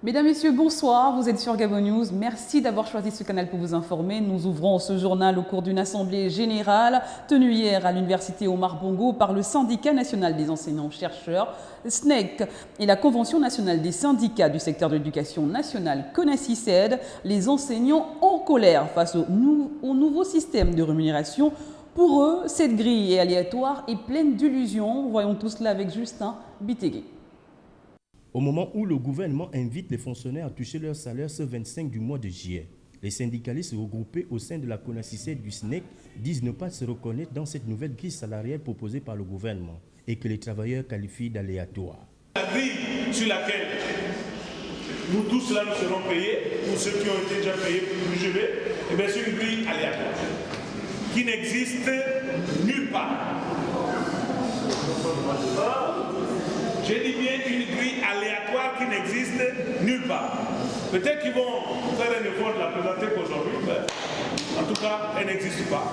Mesdames, Messieurs, bonsoir, vous êtes sur Gabon News. Merci d'avoir choisi ce canal pour vous informer. Nous ouvrons ce journal au cours d'une assemblée générale tenue hier à l'université Omar Bongo par le syndicat national des enseignants-chercheurs, SNEC, et la Convention nationale des syndicats du secteur de l'éducation nationale, CONACYSED, les enseignants en colère face au nouveau système de rémunération. Pour eux, cette grille est aléatoire et pleine d'illusions. Voyons tout cela avec Justin Bitegué. Au moment où le gouvernement invite les fonctionnaires à toucher leur salaire ce 25 du mois de juillet, les syndicalistes regroupés au sein de la CONACYSED du SNEC disent ne pas se reconnaître dans cette nouvelle grille salariale proposée par le gouvernement et que les travailleurs qualifient d'aléatoire. La grille sur laquelle nous tous là nous serons payés, pour ceux qui ont été déjà payés plus gelés, eh bien c'est une grille aléatoire qui n'existe nulle part. J'ai dit bien une grille aléatoire qui n'existe nulle part. Peut-être qu'ils vont faire un effort de la présenter qu'aujourd'hui, mais en tout cas, elle n'existe pas.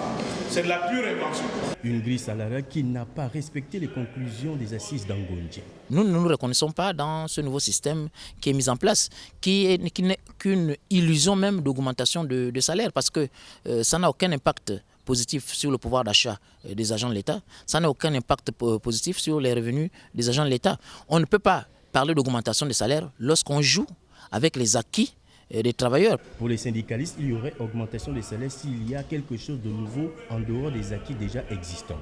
C'est de la pure invention. Une grille salariale qui n'a pas respecté les conclusions des assises d'Angonji. Nous ne nous reconnaissons pas dans ce nouveau système qui est mis en place, qui n'est qu'une illusion même d'augmentation de salaire, parce que ça n'a aucun impact positif sur le pouvoir d'achat des agents de l'État. Ça n'a aucun impact positif sur les revenus des agents de l'État. On ne peut pas parler d'augmentation des salaires lorsqu'on joue avec les acquis des travailleurs. Pour les syndicalistes, il y aurait augmentation des salaires s'il y a quelque chose de nouveau en dehors des acquis déjà existants.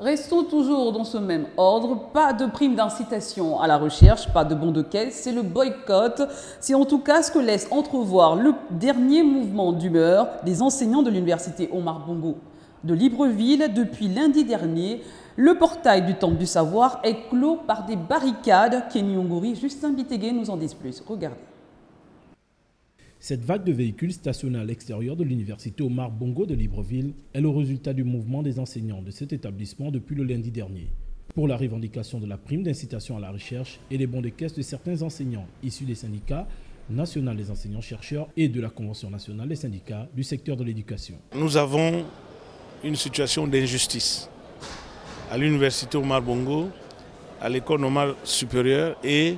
Restons toujours dans ce même ordre, pas de prime d'incitation à la recherche, pas de bons de caisse, c'est le boycott. C'est en tout cas ce que laisse entrevoir le dernier mouvement d'humeur des enseignants de l'université Omar Bongo de Libreville depuis lundi dernier. Le portail du Temple du Savoir est clos par des barricades. Kenny Ongori, Justin Bitegué nous en disent plus. Regardez. Cette vague de véhicules stationnés à l'extérieur de l'université Omar Bongo de Libreville est le résultat du mouvement des enseignants de cet établissement depuis le lundi dernier, pour la revendication de la prime d'incitation à la recherche et des bons de caisse de certains enseignants issus des syndicats nationaux des enseignants-chercheurs et de la Convention nationale des syndicats du secteur de l'éducation. Nous avons une situation d'injustice à l'université Omar Bongo, à l'école normale supérieure et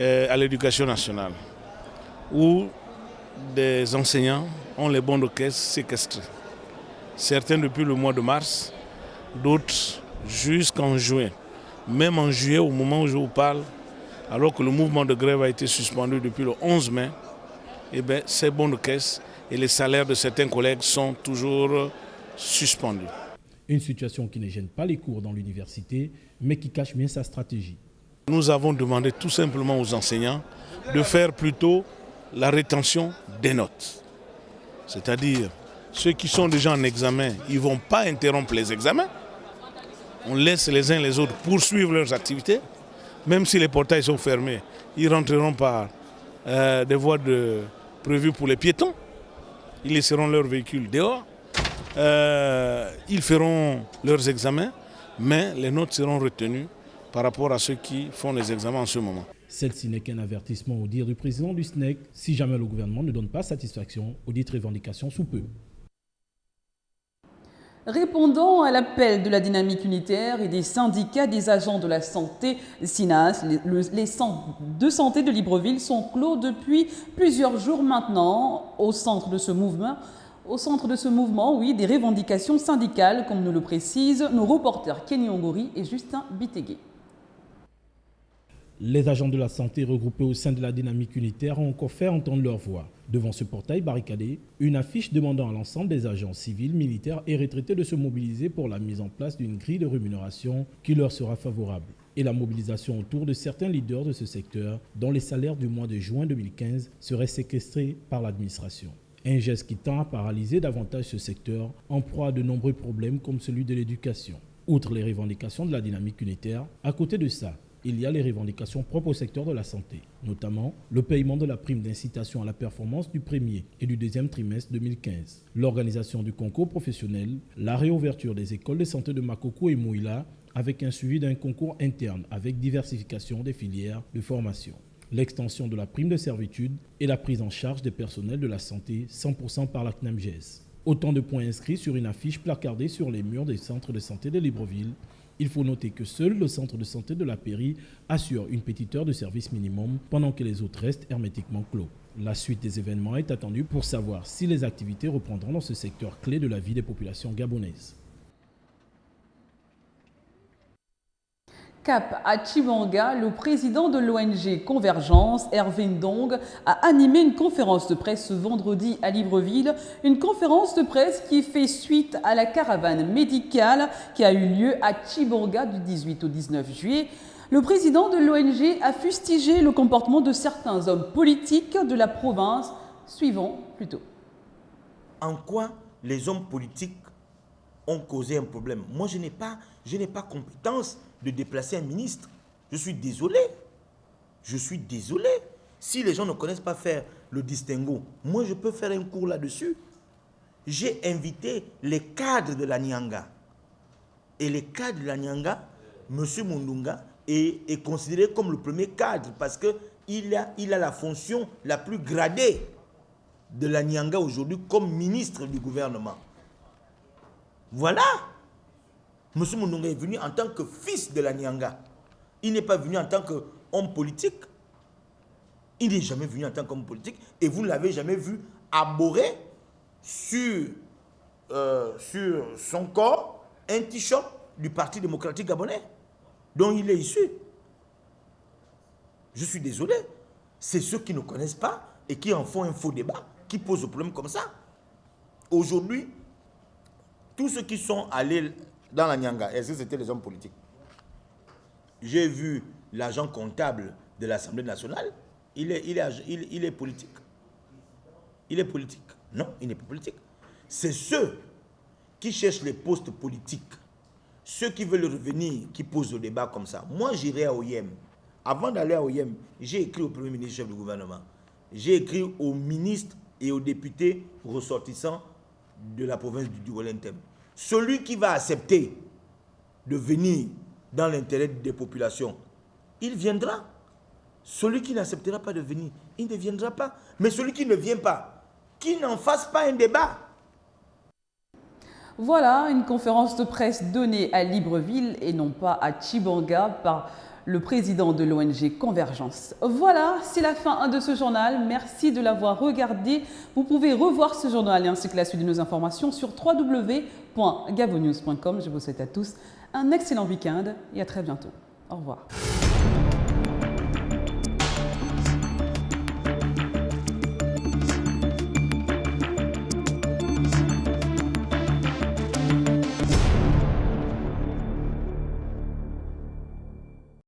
à l'éducation nationale, où des enseignants ont les bons de caisse séquestrés. Certains depuis le mois de mars, d'autres jusqu'en juin. Même en juillet, au moment où je vous parle, alors que le mouvement de grève a été suspendu depuis le 11 mai, eh bien, ces bons de caisse et les salaires de certains collègues sont toujours suspendus. Une situation qui ne gêne pas les cours dans l'université, mais qui cache bien sa stratégie. Nous avons demandé tout simplement aux enseignants de faire plutôt la rétention des notes. C'est-à-dire, ceux qui sont déjà en examen, ils ne vont pas interrompre les examens. On laisse les uns les autres poursuivre leurs activités. Même si les portails sont fermés, ils rentreront par des voies prévues pour les piétons. Ils laisseront leurs véhicules dehors. Ils feront leurs examens, mais les notes seront retenues par rapport à ceux qui font les examens en ce moment. Celle-ci n'est qu'un avertissement au dire du président du SNEC si jamais le gouvernement ne donne pas satisfaction aux dites revendications sous peu. Répondant à l'appel de la dynamique unitaire et des syndicats des agents de la santé SINAS, les centres de santé de Libreville sont clos depuis plusieurs jours maintenant. Au centre de ce mouvement, oui, des revendications syndicales, comme nous le précisent nos reporters Kenny Ongori et Justin Bitegué. Les agents de la santé regroupés au sein de la dynamique unitaire ont encore fait entendre leur voix. Devant ce portail barricadé, une affiche demandant à l'ensemble des agents civils, militaires et retraités de se mobiliser pour la mise en place d'une grille de rémunération qui leur sera favorable. Et la mobilisation autour de certains leaders de ce secteur dont les salaires du mois de juin 2015 seraient séquestrés par l'administration. Un geste qui tend à paralyser davantage ce secteur en proie à de nombreux problèmes comme celui de l'éducation. Outre les revendications de la dynamique unitaire, à côté de ça, il y a les revendications propres au secteur de la santé, notamment le paiement de la prime d'incitation à la performance du premier et du deuxième trimestre 2015, l'organisation du concours professionnel, la réouverture des écoles de santé de Makoko et Mouila avec un suivi d'un concours interne avec diversification des filières de formation, l'extension de la prime de servitude et la prise en charge des personnels de la santé 100% par la CNAMGES. Autant de points inscrits sur une affiche placardée sur les murs des centres de santé de Libreville. Il faut noter que seul le centre de santé de la Pairie assure une petite heure de service minimum pendant que les autres restent hermétiquement clos. La suite des événements est attendue pour savoir si les activités reprendront dans ce secteur clé de la vie des populations gabonaises. Cap à Tchibanga, le président de l'ONG Convergence, Hervé Ndong, a animé une conférence de presse ce vendredi à Libreville. Une conférence de presse qui fait suite à la caravane médicale qui a eu lieu à Tchibanga du 18 au 19 juillet. Le président de l'ONG a fustigé le comportement de certains hommes politiques de la province. Suivons plutôt. En quoi les hommes politiques ont causé un problème? Moi, je n'ai pas compétence de déplacer un ministre. Je suis désolé. Je suis désolé. Si les gens ne connaissent pas faire le distinguo, moi, je peux faire un cours là-dessus. J'ai invité les cadres de la Nyanga. Et les cadres de la Nyanga, M. Mundunga, est considéré comme le premier cadre parce qu'il a la fonction la plus gradée de la Nyanga aujourd'hui comme ministre du gouvernement. Voilà. M. Mundunga est venu en tant que fils de la Nyanga. Il n'est pas venu en tant qu'homme politique. Il n'est jamais venu en tant qu'homme politique. Et vous ne l'avez jamais vu arborer sur son corps un t-shirt du Parti démocratique gabonais dont il est issu. Je suis désolé. C'est ceux qui ne connaissent pas et qui en font un faux débat, qui posent le problème comme ça. Aujourd'hui, tous ceux qui sont allés dans la Nyanga, est-ce que c'était les hommes politiques? J'ai vu l'agent comptable de l'Assemblée nationale, il est politique. Il est politique. Non, il n'est pas politique. C'est ceux qui cherchent les postes politiques, ceux qui veulent revenir, qui posent le débat comme ça. Moi, j'irai à OIM. Avant d'aller à OIM, j'ai écrit au Premier ministre, chef du gouvernement. J'ai écrit aux ministres et aux députés ressortissants de la province du Wellington. Celui qui va accepter de venir dans l'intérêt des populations, il viendra. Celui qui n'acceptera pas de venir, il ne viendra pas. Mais celui qui ne vient pas, qu'il n'en fasse pas un débat. Voilà une conférence de presse donnée à Libreville et non pas à Tchibanga par le président de l'ONG Convergence. Voilà, c'est la fin de ce journal. Merci de l'avoir regardé. Vous pouvez revoir ce journal ainsi que la suite de nos informations sur www.gabonnews.com. Je vous souhaite à tous un excellent week-end et à très bientôt. Au revoir.